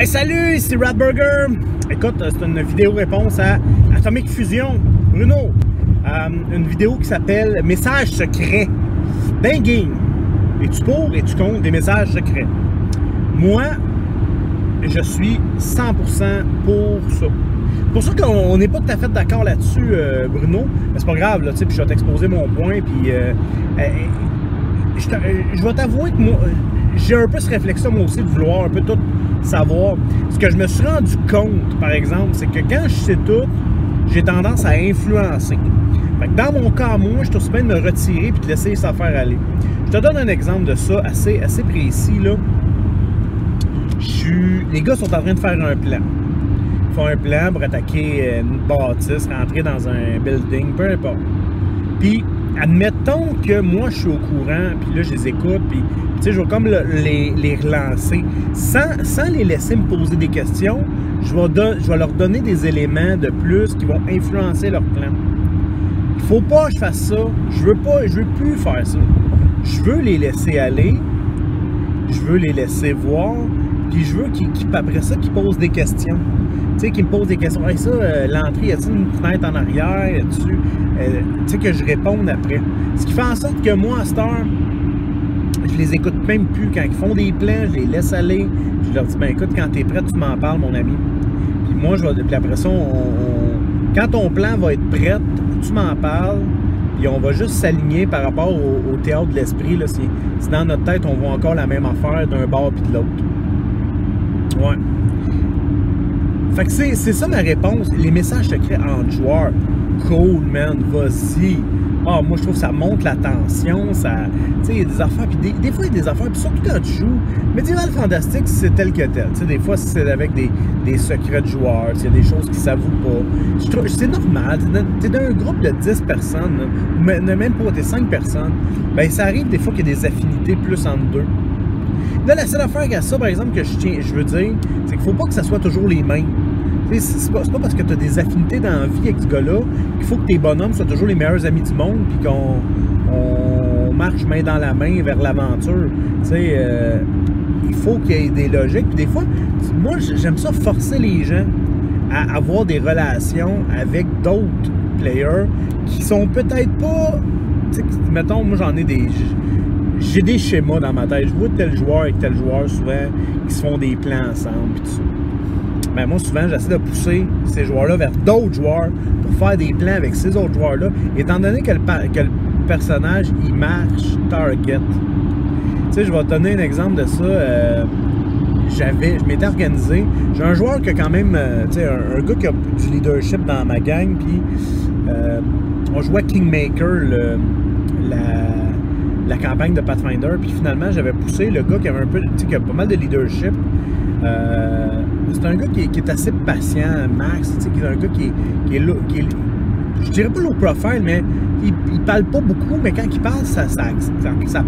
Hey, salut, c'est Ratburger. Écoute, c'est une vidéo réponse à Atomic Fusion. Bruno, une vidéo qui s'appelle Messages secrets. Ben game. Es-tu pour, es-tu contre des messages secrets? Moi, je suis 100% pour ça. Pour ça qu'on n'est pas tout à fait d'accord là-dessus, Bruno. Mais c'est pas grave, là, puis je vais t'exposer mon point, puis je vais t'avouer que moi, j'ai un peu ce réflexe-là, moi aussi, de vouloir un peu tout savoir. Ce que je me suis rendu compte, par exemple, c'est que quand je sais tout, j'ai tendance à influencer. Fait que dans mon cas, moi, je suis aussi bien de me retirer et de laisser ça faire aller. Je te donne un exemple de ça assez précis, là. Les gars sont en train de faire un plan. Ils font un plan pour attaquer une bâtisse, rentrer dans un building, peu importe. Puis, admettons que moi, je suis au courant, puis là, je les écoute, puis, tu sais, je vais comme les relancer. Sans les laisser me poser des questions, je vais leur donner des éléments de plus qui vont influencer leur plan. Il faut pas que je fasse ça. Je veux plus faire ça. Je veux les laisser aller. Je veux les laisser voir. Puis je veux après ça, qu'ils posent des questions. Tu sais, qu'ils me posent des questions. Hey, ça, l'entrée, y a-t-il une fenêtre en arrière? Tu sais, que je réponde après. Ce qui fait en sorte que moi, à cette heure, je les écoute même plus. Quand ils font des plans, je les laisse aller. Je leur dis, ben écoute, quand t'es prêt, tu m'en parles, mon ami. Puis moi, puis après ça, quand ton plan va être prêt, tu m'en parles. Puis on va juste s'aligner par rapport au théâtre de l'esprit. Si dans notre tête, on voit encore la même affaire d'un bord puis de l'autre. Ouais. Fait que c'est ça ma réponse. Les messages secrets entre joueurs. Cool, man, vas-y. Ah, moi, je trouve que ça monte la tension. Tu sais, il y a des affaires. Puis des fois, il y a des affaires. Puis surtout quand tu joues. Médiéval Fantastique, c'est tel que tel. Tu sais, des fois, c'est avec des secrets de joueurs. Il y a des choses qui ne s'avouent pas. C'est normal. Tu es dans un groupe de 10 personnes. Même pas, tu es 5 personnes. Ben, ça arrive des fois qu'il y a des affinités plus entre deux. Là, la seule affaire à ça, par exemple, que je veux dire, c'est qu'il ne faut pas que ça soit toujours les mêmes. C'est pas parce que tu as des affinités dans la vie avec ce gars-là qu'il faut que tes bonhommes soient toujours les meilleurs amis du monde puis qu'on marche main dans la main vers l'aventure. Il faut qu'il y ait des logiques. Puis des fois, moi, j'aime ça forcer les gens à avoir des relations avec d'autres players qui sont peut-être pas... Mettons, moi, j'ai des schémas dans ma tête. Je vois tel joueur avec tel joueur souvent qui se font des plans ensemble et tout ça. Ben moi, souvent, j'essaie de pousser ces joueurs-là vers d'autres joueurs pour faire des plans avec ces autres joueurs-là, étant donné que le personnage, il marche target. Tu sais, je vais te donner un exemple de ça. Je m'étais organisé. J'ai un joueur qui a quand même, tu sais, un gars qui a du leadership dans ma gang, puis on jouait Kingmaker, la campagne de Pathfinder, puis finalement, j'avais poussé le gars qui avait un peu, tu sais, qui a pas mal de leadership. C'est un gars qui est assez patient, Max, tu sais, qui est un gars qui est je dirais pas low profile, mais il parle pas beaucoup, mais quand il parle, ça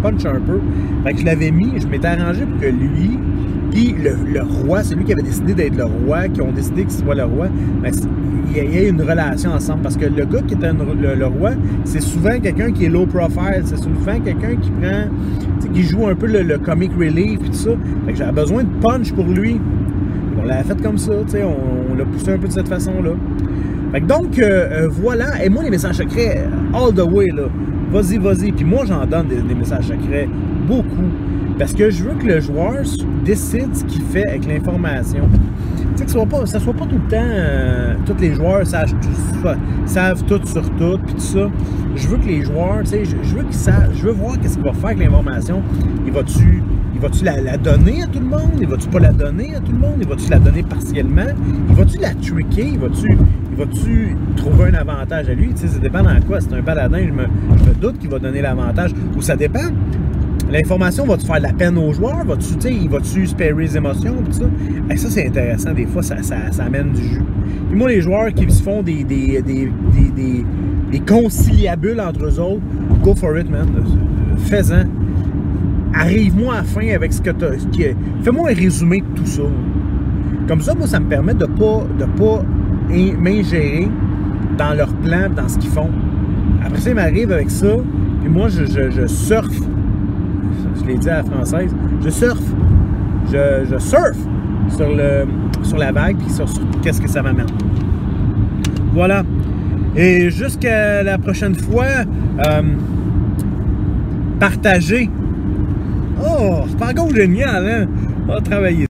punch un peu. Fait que je l'avais mis, je m'étais arrangé pour que lui, puis le roi, celui qui avait décidé d'être le roi, qui ont décidé qu'il soit le roi, ben, il y a une relation ensemble. Parce que le gars qui était le roi, c'est souvent quelqu'un qui est low profile, c'est souvent quelqu'un qui prend, qui joue un peu le comic relief et tout ça. Fait que j'avais besoin de punch pour lui. On l'avait fait comme ça, on l'a poussé un peu de cette façon-là. Fait que donc, voilà. Et moi, les messages secrets, all the way, là. Vas-y. Puis moi, j'en donne des messages secrets. Beaucoup. Parce que je veux que le joueur décide ce qu'il fait avec l'information. Tu sais, que ça soit pas tout le temps, tous les joueurs savent tout sur tout, puis tout ça. Je veux que les joueurs, tu sais, je veux qu'ils savent, je veux voir qu'est-ce qu'il va faire avec l'information. Il va-tu la donner à tout le monde? Il va-tu pas la donner à tout le monde? Il va-tu la donner partiellement? Il va-tu la tricker? Il va-tu trouver un avantage à lui? Tu sais, ça dépend dans quoi. C'est un paladin, je me doute qu'il va donner l'avantage. Ou ça dépend. L'information, va-tu faire de la peine aux joueurs? Va-tu sparer les émotions? Tout ça? Et ça, c'est intéressant. Des fois, ça amène du jus. Puis moi, les joueurs qui se font des conciliabules entre eux autres, go for it, man. Fais-en. Arrive-moi à la fin avec ce que tu as. Fais-moi un résumé de tout ça. Comme ça, moi, ça me permet de pas m'ingérer dans leur plan, dans ce qu'ils font. Après ça, ils m'arrivent avec ça, puis moi, je surfe. Je l'ai dit à la française. Je surfe. Je surfe sur la vague, puis sur qu'est-ce que ça m'amène. Voilà. Et jusqu'à la prochaine fois, partagez. Oh, c'est pas encore génial, hein? On va travailler.